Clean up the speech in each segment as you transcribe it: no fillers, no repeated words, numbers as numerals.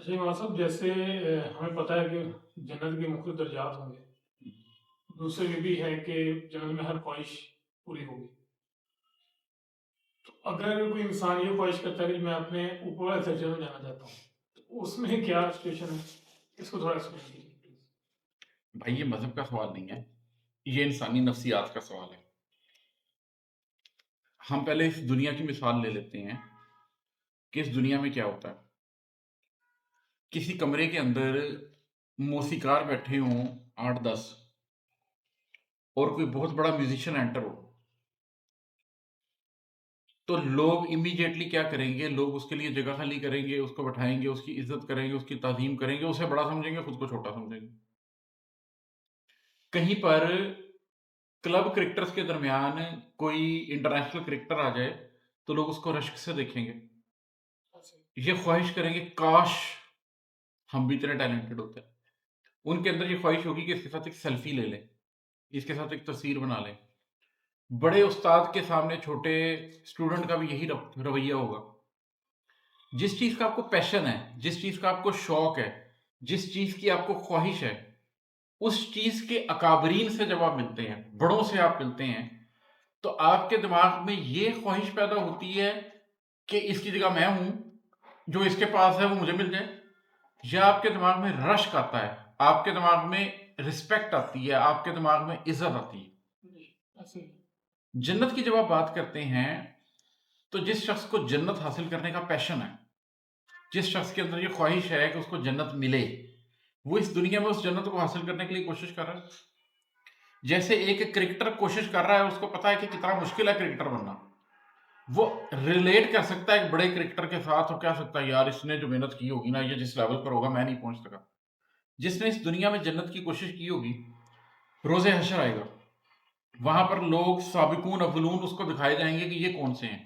اچھا امام صاحب، جیسے ہمیں پتہ ہے کہ جنت کے مختلف درجات ہوں گے، دوسرے یہ بھی ہے کہ جنت میں ہر خواہش پوری ہوگی. تو اگر کوئی انسان یہ خواہش کرتا ہے کہ میں اپنے اوپر والے درجے میں جانا چاہتا ہوں، تو اس میں کیا سچویشن ہے؟ اس کو تھوڑا ایکسپلین کیجیے پلیز. بھائی یہ مذہب کا سوال نہیں ہے، یہ انسانی نفسیات کا سوال ہے. ہم پہلے اس دنیا کی مثال لے لیتے ہیں کہ اس دنیا میں کیا ہوتا ہے. کسی کمرے کے اندر موسیقار بیٹھے ہوں 8-10 اور کوئی بہت بڑا میوزیشین انٹر ہو، تو لوگ امیڈیٹلی کیا کریں گے؟ لوگ اس کے لیے جگہ خالی کریں گے، اس کو بٹھائیں گے، اس کی عزت کریں گے، اس کی تعظیم کریں گے، اسے بڑا سمجھیں گے، خود کو چھوٹا سمجھیں گے. کہیں پر کلب کرکٹرز کے درمیان کوئی انٹرنیشنل کرکٹر آ جائے تو لوگ اس کو رشک سے دیکھیں گے، یہ خواہش کریں گے کاش ہم بھی اتنے ٹیلنٹڈ ہوتے ہیں. ان کے اندر یہ خواہش ہوگی کہ اس کے ساتھ ایک سیلفی لے لیں، اس کے ساتھ ایک تصویر بنا لیں. بڑے استاد کے سامنے چھوٹے اسٹوڈنٹ کا بھی یہی رویہ ہوگا. جس چیز کا آپ کو پیشن ہے، جس چیز کا آپ کو شوق ہے، جس چیز کی آپ کو خواہش ہے، اس چیز کے اکابرین سے جب آپ ملتے ہیں، بڑوں سے آپ ملتے ہیں، تو آپ کے دماغ میں یہ خواہش پیدا ہوتی ہے کہ اس کی جگہ میں ہوں، جو اس کے پاس ہے وہ مجھے مل جائے. یا آپ کے دماغ میں رشک آتا ہے، آپ کے دماغ میں رسپیکٹ آتی ہے، آپ کے دماغ میں عزت آتی ہے. ایسے ہی. جنت کی جب آپ بات کرتے ہیں تو جس شخص کو جنت حاصل کرنے کا پیشن ہے، جس شخص کے اندر یہ خواہش ہے کہ اس کو جنت ملے، وہ اس دنیا میں اس جنت کو حاصل کرنے کے لیے کوشش کر رہا ہے. جیسے ایک کرکٹر کوشش کر رہا ہے، اس کو پتا ہے کہ کتنا مشکل ہے کرکٹر بننا، وہ ریلیٹ کر سکتا ہے ایک بڑے کرکٹر کے ساتھ، اور کہہ سکتا ہے یار اس نے جو محنت کی ہوگی نا، یہ جس لیول پر ہوگا میں نہیں پہنچ سکا. جس نے اس دنیا میں جنت کی کوشش کی ہوگی، روز حشر آئے گا، وہاں پر لوگ سابقون اولون اس کو دکھائے جائیں گے کہ یہ کون سے ہیں.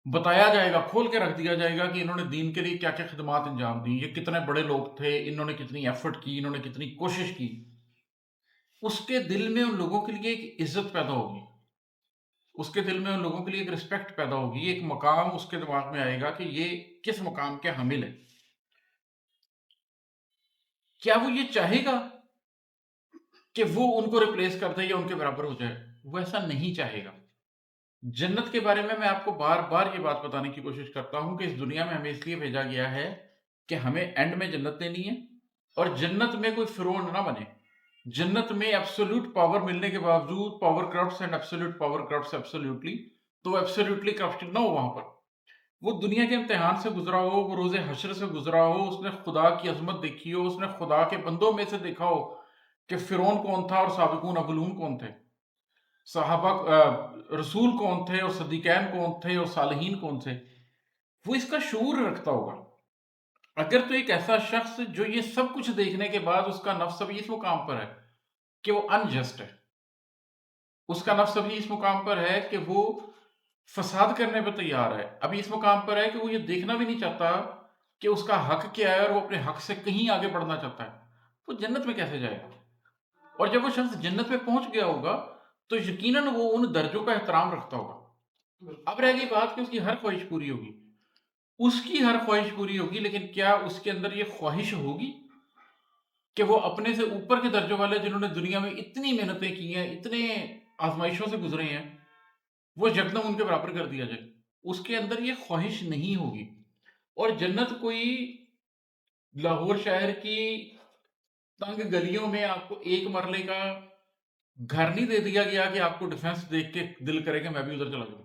بتایا جائے گا، کھول کے رکھ دیا جائے گا کہ انہوں نے دین کے لیے کیا کیا خدمات انجام دی، یہ کتنے بڑے لوگ تھے، انہوں نے کتنی ایفرٹ کی، انہوں نے کتنی کوشش کی. اس کے دل میں ان لوگوں کے لیے ایک عزت پیدا ہوگی، اس کے دل میں ان لوگوں کے لیے ایک رسپیکٹ پیدا ہوگی، ایک مقام اس کے دماغ میں آئے گا کہ یہ کس مقام کے حامل ہے. کیا وہ یہ چاہے گا کہ وہ ان کو ریپلیس کر دے یا ان کے برابر ہو جائے؟ وہ ایسا نہیں چاہے گا. جنت کے بارے میں آپ کو بار بار یہ بات بتانے کی کوشش کرتا ہوں کہ اس دنیا میں ہمیں اس لیے بھیجا گیا ہے کہ ہمیں اینڈ میں جنت دینی ہے، اور جنت میں کوئی فرعون نہ بنے. جنت میں ایبسولوٹ پاور ملنے کے باوجود power corrupts and absolute power corrupts absolutely, تو ایبسولوٹلی کرپٹڈ نہ ہو وہاں پر. وہ دنیا کے امتحان سے گزرا ہو، وہ روز حشر سے گزرا ہو، اس نے خدا کی عظمت دیکھی ہو، اس نے خدا کے بندوں میں سے دیکھا ہو کہ فرعون کون تھا اور سابقون اولون کون تھے، صحابہ رسول کون تھے اور صدیقین کون تھے اور صالحین کون تھے. وہ اس کا شعور رکھتا ہوگا. اگر تو ایک ایسا شخص جو یہ سب کچھ دیکھنے کے بعد اس کا نفس ابھی اس مقام پر ہے کہ وہ انجسٹ ہے، اس کا نفس ابھی اس مقام پر ہے کہ وہ فساد کرنے پہ تیار ہے، ابھی اس مقام پر ہے کہ وہ یہ دیکھنا بھی نہیں چاہتا کہ اس کا حق کیا ہے اور وہ اپنے حق سے کہیں آگے بڑھنا چاہتا ہے، وہ جنت میں کیسے جائے گا؟ اور جب وہ شخص جنت میں پہنچ گیا ہوگا تو یقیناً وہ ان درجوں کا احترام رکھتا ہوگا. اب رہ گئی بات کہ اس کی ہر خواہش پوری ہوگی. اس کی ہر خواہش پوری ہوگی، لیکن کیا اس کے اندر یہ خواہش ہوگی کہ وہ اپنے سے اوپر کے درجوں والے جنہوں نے دنیا میں اتنی محنتیں کی ہیں، اتنے آزمائشوں سے گزرے ہیں، وہ یکدم ان کے برابر کر دیا جائے؟ اس کے اندر یہ خواہش نہیں ہوگی. اور جنت کوئی لاہور شہر کی تنگ گلیوں میں آپ کو ایک مرلے کا گھر نہیں دے دیا گیا کہ آپ کو ڈیفنس دیکھ کے دل کرے کہ میں بھی ادھر چلا جاؤں.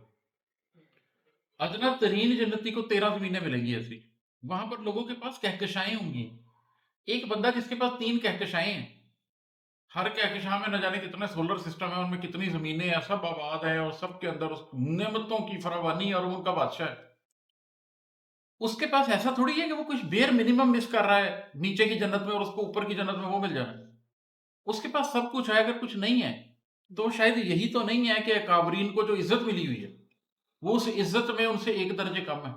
ادنا ترین جنتی کو 13 زمینیں ملیں گی ایسی. وہاں پر لوگوں کے پاس کہکشائیں ہوں گی. ایک بندہ جس کے پاس 3 کہکشائیں ہیں، ہر کہکشاں میں نہ جانے کتنے سولر سسٹم ہیں، ان میں کتنی زمینیں ہیں، سب آباد ہیں، اور سب کے اندر اس نعمتوں کی فراوانی اور ان کا بادشاہ ہے. اس کے پاس ایسا تھوڑی ہے کہ وہ کچھ بیر منیمم مس کر رہا ہے نیچے کی جنت میں اور اس کو اوپر کی جنت میں وہ مل جا رہا ہے. اس کے پاس سب کچھ ہے. اگر کچھ نہیں ہے تو شاید یہی تو نہیں ہے کہ اکابرین کو جو عزت ملی ہوئی ہے وہ اس عزت میں ان سے ایک درجے کم ہے.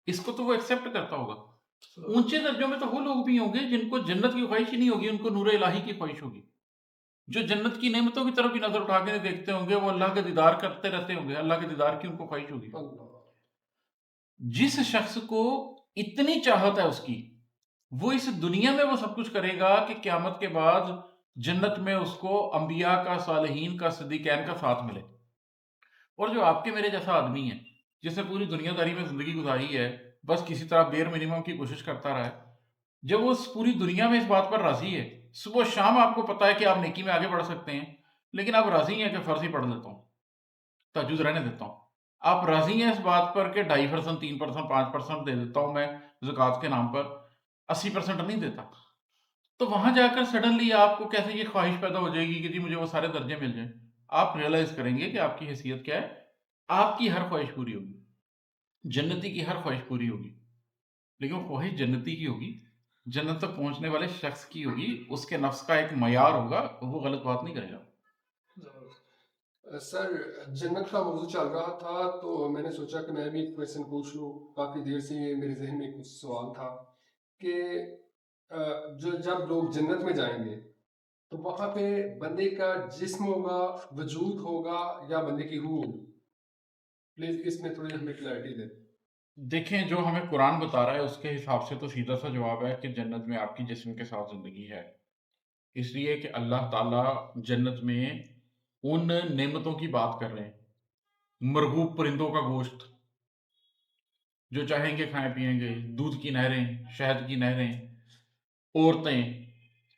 اس کو تو وہ ایکسیپٹ کرتا ہوگا. اونچے درجوں میں تو وہ لوگ بھی ہوں گے جن کو جنت کی خواہش ہی نہیں ہوگی، ان کو نور الہی کی خواہش ہوگی. جو جنت کی نعمتوں کی طرف بھی نظر اٹھا کے نہیں دیکھتے ہوں گے، وہ اللہ کے دیدار کرتے رہتے ہوں گے، اللہ کے دیدار کی ان کو خواہش ہوگی. جس شخص کو اتنی چاہت ہے اس کی وہ اس دنیا میں وہ سب کچھ کرے گا کہ قیامت کے بعد جنت میں اس کو انبیاء کا، صالحین کا، صدیقین کا ساتھ ملے. اور جو آپ کے میرے جیسا آدمی ہے جس نے پوری دنیا داری میں زندگی گزاری ہے، بس کسی طرح بیر منیمم کی کوشش کرتا رہا ہے، جب وہ اس پوری دنیا میں اس بات پر راضی ہے، صبح و شام آپ کو پتا ہے کہ آپ نیکی میں آگے بڑھ سکتے ہیں، لیکن آپ راضی ہیں کہ فرض ہی پڑھ لیتا ہوں، تہجد رہنے دیتا ہوں. آپ راضی ہیں اس بات پر کہ 2.5%، 3%، 5% دے دیتا ہوں میں زکوٰۃ کے نام پر، 80% نہیں دیتا. تو وہاں جا کر سڈنلی آپ کو کیسے یہ خواہش پیدا ہو جائے گی کہ جی مجھے وہ سارے درجے مل جائیں. آپ ریئلائز کریں گے کہ آپ کی حیثیت کیا ہے. آپ کی ہر خواہش پوری ہوگی، جنتی کی ہر خواہش پوری ہوگی، لیکن وہ خواہش جنتی کی ہوگی، جنت تک پہنچنے والے شخص کی ہوگی. اس کے نفس کا ایک معیار ہوگا، وہ غلط بات نہیں کرے گا. سر، جنت کا موضوع چل رہا تھا تو میں نے سوچا کہ میں بھی ایک کویشچن پوچھ لوں. کافی دیر سے میرے ذہن میں کچھ سوال تھا کہ جب لوگ جنت میں جائیں گے تو وہاں پہ بندے کا جسم ہوگا، وجود ہوگا، یا بندے کی روح ہوگی؟ پلیز اس میں تھوڑی ہمیں کلیئرٹی دیں. دیکھیں، جو ہمیں قرآن بتا رہا ہے اس کے حساب سے تو سیدھا سا جواب ہے کہ جنت میں آپ کی جسم کے ساتھ زندگی ہے، اس لیے کہ اللہ تعالیٰ جنت میں ان نعمتوں کی بات کر رہے ہیں. مرغوب پرندوں کا گوشت جو چاہیں گے کھائیں پیئیں گے، دودھ کی نہریں، شہد کی نہریں، عورتیں،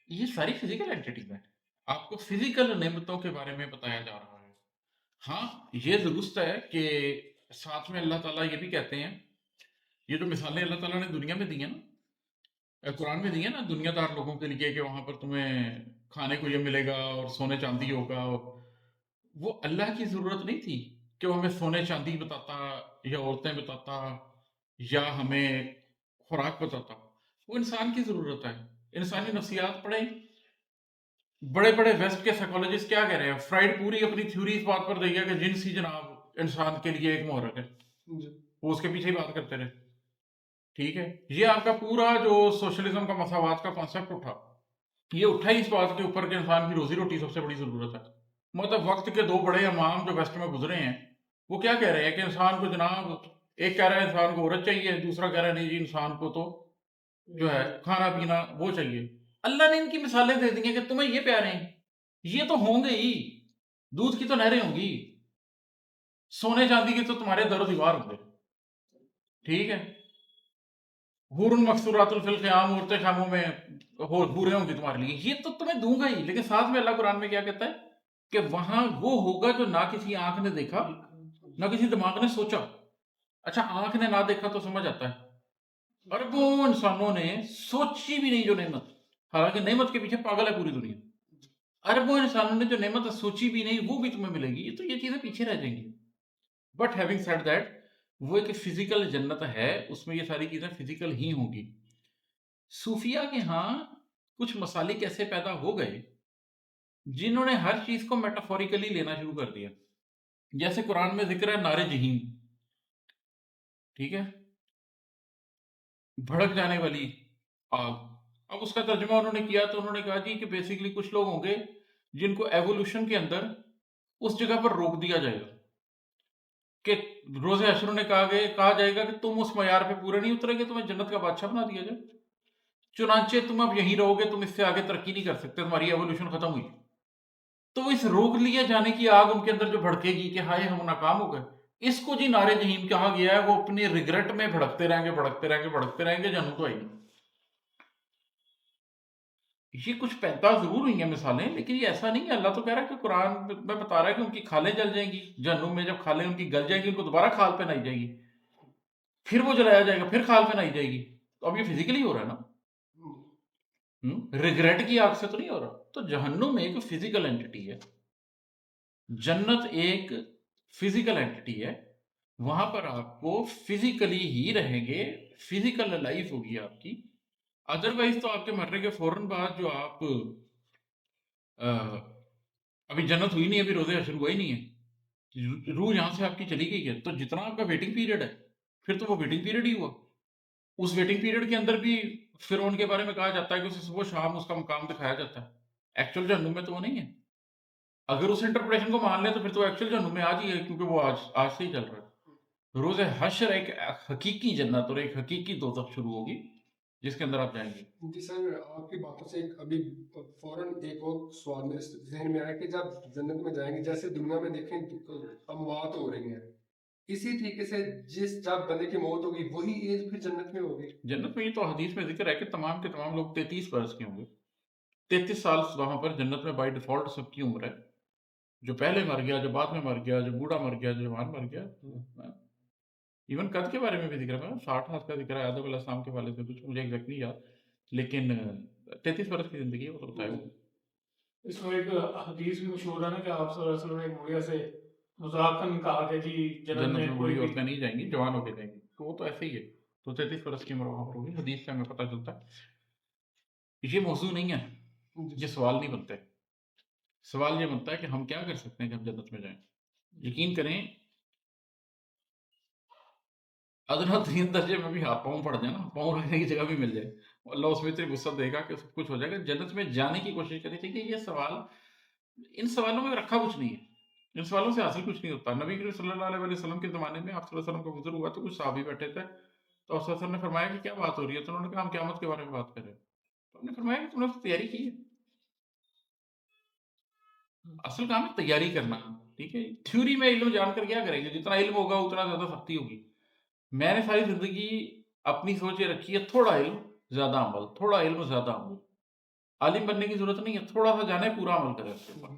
یہ ساری فزیکل اینٹیٹیز ہیں. آپ کو فزیکل نعمتوں کے بارے میں بتایا جا رہا ہے. ہاں، یہ درست ہے کہ ساتھ میں اللہ تعالیٰ یہ بھی کہتے ہیں، یہ جو مثالیں اللہ تعالیٰ نے دنیا میں دی ہیں نا، قرآن میں دی ہیں نا، دنیا دار لوگوں کے لیے کہ وہاں پر تمہیں کھانے کو یہ ملے گا اور سونے چاندی ہوگا. وہ اللہ کی ضرورت نہیں تھی کہ وہ ہمیں سونے چاندی بتاتا یا عورتیں بتاتا یا ہمیں خوراک بتاتا. وہ انسان کی ضرورت ہے. انسانی نفسیات پڑھیں. بڑے بڑے ویسٹ کے سائیکالوجسٹ کیا کہہ رہے ہیں؟ فرائڈ پوری اپنی تھیوری اس بات پر دے گیا کہ جنس ہی جناب انسان کے لیے ایک محرک ہے. وہ اس کے پیچھے ہی بات کرتے رہے. ٹھیک ہے، یہ آپ کا پورا جو سوشلزم کا، مساوات کا کانسیپٹ اٹھا، یہ اٹھا ہی اس بات کے اوپر کہ انسان کی روزی روٹی سب سے بڑی ضرورت ہے. مطلب وقت کے دو بڑے امام جو ویسٹ میں گزرے ہیں، وہ کیا کہہ رہے ہیں کہ انسان کو جناب، ایک کہہ رہا ہے انسان کو عورت چاہیے، دوسرا کہہ رہا ہے نہیں جی انسان کو تو جو ہے کھانا پینا وہ چاہیے. اللہ نے ان کی مثالیں دے دی ہیں کہ تمہیں یہ پیارے ہیں، یہ تو ہوں گے ہی، دودھ کی تو نہریں ہوں گی، سونے چاندی کے تو تمہارے در و دیوار ہوں گے. ٹھیک ہے، حور مقصورات فی الخیام، عورتیں خیموں میں بورے ہوں گی تمہارے لیے، یہ تو تمہیں دوں گا ہی. لیکن ساتھ میں اللہ قرآن میں کیا کہتا ہے کہ وہاں وہ ہوگا جو نہ کسی آنکھ نے دیکھا نہ کسی دماغ نے سوچا. اچھا، آنکھ نے نہ دیکھا تو سمجھ آتا ہے، اربوں انسانوں نے سوچی بھی نہیں جو نعمت، حالانکہ نعمت کے پیچھے پاگل ہے پوری دنیا. اربوں انسانوں نے جو نعمت سوچی بھی نہیں وہ بھی تمہیں ملے گی. تو یہ چیزیں پیچھے رہ جائیں گی. بٹ ہیونگ سیڈ دیٹ، وہ ایک فزیکل جنت ہے، اس میں یہ ساری چیزیں فزیکل ہی ہوں گی. صوفیہ کے ہاں کچھ مسالک ایسے پیدا ہو گئے جنہوں نے ہر چیز کو میٹافوریکلی لینا شروع کر دیا. جیسے قرآن میں ذکر ہے نار جہیم، ٹھیک ہے، بھڑک جانے والی آگ. اب اس کا ترجمہ انہوں نے کیا تو انہوں نے کہا جی کہ بیسیکلی کچھ لوگ ہوں گے جن کو ایوولوشن کے اندر اس جگہ پر روک دیا جائے گا، کہ روز حشر نے کہا جائے گا کہ تم اس معیار پہ پورے نہیں اترے گے، تمہیں جنت کا بادشاہ بنا دیا جائے، چنانچہ تم اب یہیں رہو گے، تم اس سے آگے ترقی نہیں کر سکتے، تمہاری ایوولوشن ختم ہوئی. تو اس روک لیا جانے کی آگ ان کے اندر جو بھڑکے گی کہ ہائے ہم ناکام ہو گئے، اس کو جی نارے جہیم کہا گیا ہے. وہ اپنے ریگریٹ میں بھڑکتے رہیں گے، بھڑکتے رہیں گے، بھڑکتے رہیں گے، جنت تو آئی نہیں. یہ کچھ پیدا ضرور ہوئی ہیں مثالیں، لیکن یہ ایسا نہیں ہے. اللہ تو کہہ رہا ہے کہ قرآن میں بتا رہا ہے کہ ان کی کھالیں جل جائیں گی جہنم میں. جب کھالیں ان کی گل جائیں گی، ان کو دوبارہ کھال پہنائی جائے گی، پھر وہ جلایا جائے گا، پھر کھال پہنائی جائے گی. تو اب یہ فزیکلی ہو رہا ہے نا، ریگریٹ کی آگ سے تو نہیں ہو رہا. تو جہنم ایک فزیکل اینٹی ہے، جنت ایک فزیکل اینٹی ہے. وہاں پر آپ کو فزیکلی ہی رہیں گے، فزیکل لائف ہوگی آپ کی. ادروائز تو آپ کے مرنے کے فوراً بعد جو آپ ابھی جنت ہوئی نہیں، ابھی روزے حشر ہوا ہی نہیں ہے، روح یہاں سے آپ کی چلی گئی ہے، تو جتنا آپ کا ویٹنگ پیریڈ ہے پھر تو وہ ویٹنگ پیریڈ ہی ہوا. اس ویٹنگ پیریڈ کے اندر بھی فرعون کے بارے میں کہا جاتا ہے کہ اسے صبح شام اس کا مقام دکھایا جاتا ہے. ایکچوئل جہنم میں تو وہ نہیں ہے. اگر اس انٹرپریشن کو مان لیں تو پھر تو ایکچوئل جہنم میں آج ہی ہے، کیونکہ وہ آج سے ہی چل رہا ہے. روز حشر ایک حقیقی جنت اور ایک حقیقی دوزخ شروع ہوگی جس کے اندر آپ جائیں گے. جی سر، آپ کی باتوں سے ابھی فوراً ایک اور سوال میرے ذہن میں آیا کہ جب جنت میں جائیں گے، جیسے دنیا میں دیکھیں تو اموات ہو رہی ہیں، اسی طریقے سے جب بندے کی موت ہوگی وہی ایج پھر جنت میں ہوگی. جنت میں یہ تو حدیث میں ذکر ہے کہ تمام کے تمام لوگ 33 برس کے ہوں گے. 33 سال وہاں پر جنت میں بائی ڈیفالٹ سب کی عمر ہے. جو پہلے مر گیا، جو بعد میں مر گیا، جو بوڑھا مر گیا، جو جوان مر گیا. ایون قد کے بارے میں بھی ذکر ہے، 60 ہاتھ کا ذکر ہے آدم علیہ السلام کے والد میں، کچھ مجھے ایگزیکٹ نہیں یاد، لیکن 33 برس کی زندگی ہے، وہ تو بتایا ہوگا. اس میں ایک حدیث بھی مشہور ہے نا کہ آپ صلی اللہ علیہ وسلم نے ایک بڑھیا سے مذاقن کہا کہ جی جنت میں کوئی بوڑھی بھی عورتیں نہیں جائیں گی، جوان ہو کے جائیں گی. تو وہ تو ایسے ہی ہے. تو 33 برس کی عمر وہاں پر ہوگی، حدیث سے ہمیں پتہ چلتا ہے. یہ موضوع نہیں ہے، یہ سوال نہیں بنتے. سوال یہ بنتا ہے کہ ہم کیا کر سکتے ہیں کہ ہم جنت میں جائیں. یقین کریں ادنا ترین درجے میں بھی ہاتھ پاؤں پڑ جائے نا، پاؤں رکھنے کی جگہ بھی مل جائے، اللہ اس میں اتنی وسعت دے گا کہ سب کچھ ہو جائے گا. جنت میں جانے کی کوشش کرنی چاہیے. یہ سوال، ان سوالوں میں رکھا کچھ نہیں ہے، ان سوالوں سے حاصل کچھ نہیں ہوتا. نبی کریم صلی اللہ علیہ وسلم کے زمانے میں آپ صلی اللہ علیہ وسلم کا گزر ہوا تو کچھ صحابی بیٹھے تھے، تو آپ صلی اللہ علیہ وسلم نے فرمایا کہ کیا بات ہو رہی ہے؟ تو انہوں نے کہا ہم قیامت کے بارے میں بات کر رہے ہیں. تو ہم نے فرمایا کہ تم نے تو تیاری کی ہے. اصل کام ہے تیاری کرنا. ٹھیک ہے، تھیوری میں علم جان کر کیا کریں گے؟ جتنا علم ہوگا اتنا زیادہ سختی ہوگی. میں نے ساری زندگی اپنی سوچ یہ رکھی ہے، تھوڑا علم زیادہ عمل، تھوڑا علم زیادہ عمل. عالم بننے کی ضرورت نہیں ہے، تھوڑا سا جانے پورا عمل کرے اس کے اوپر.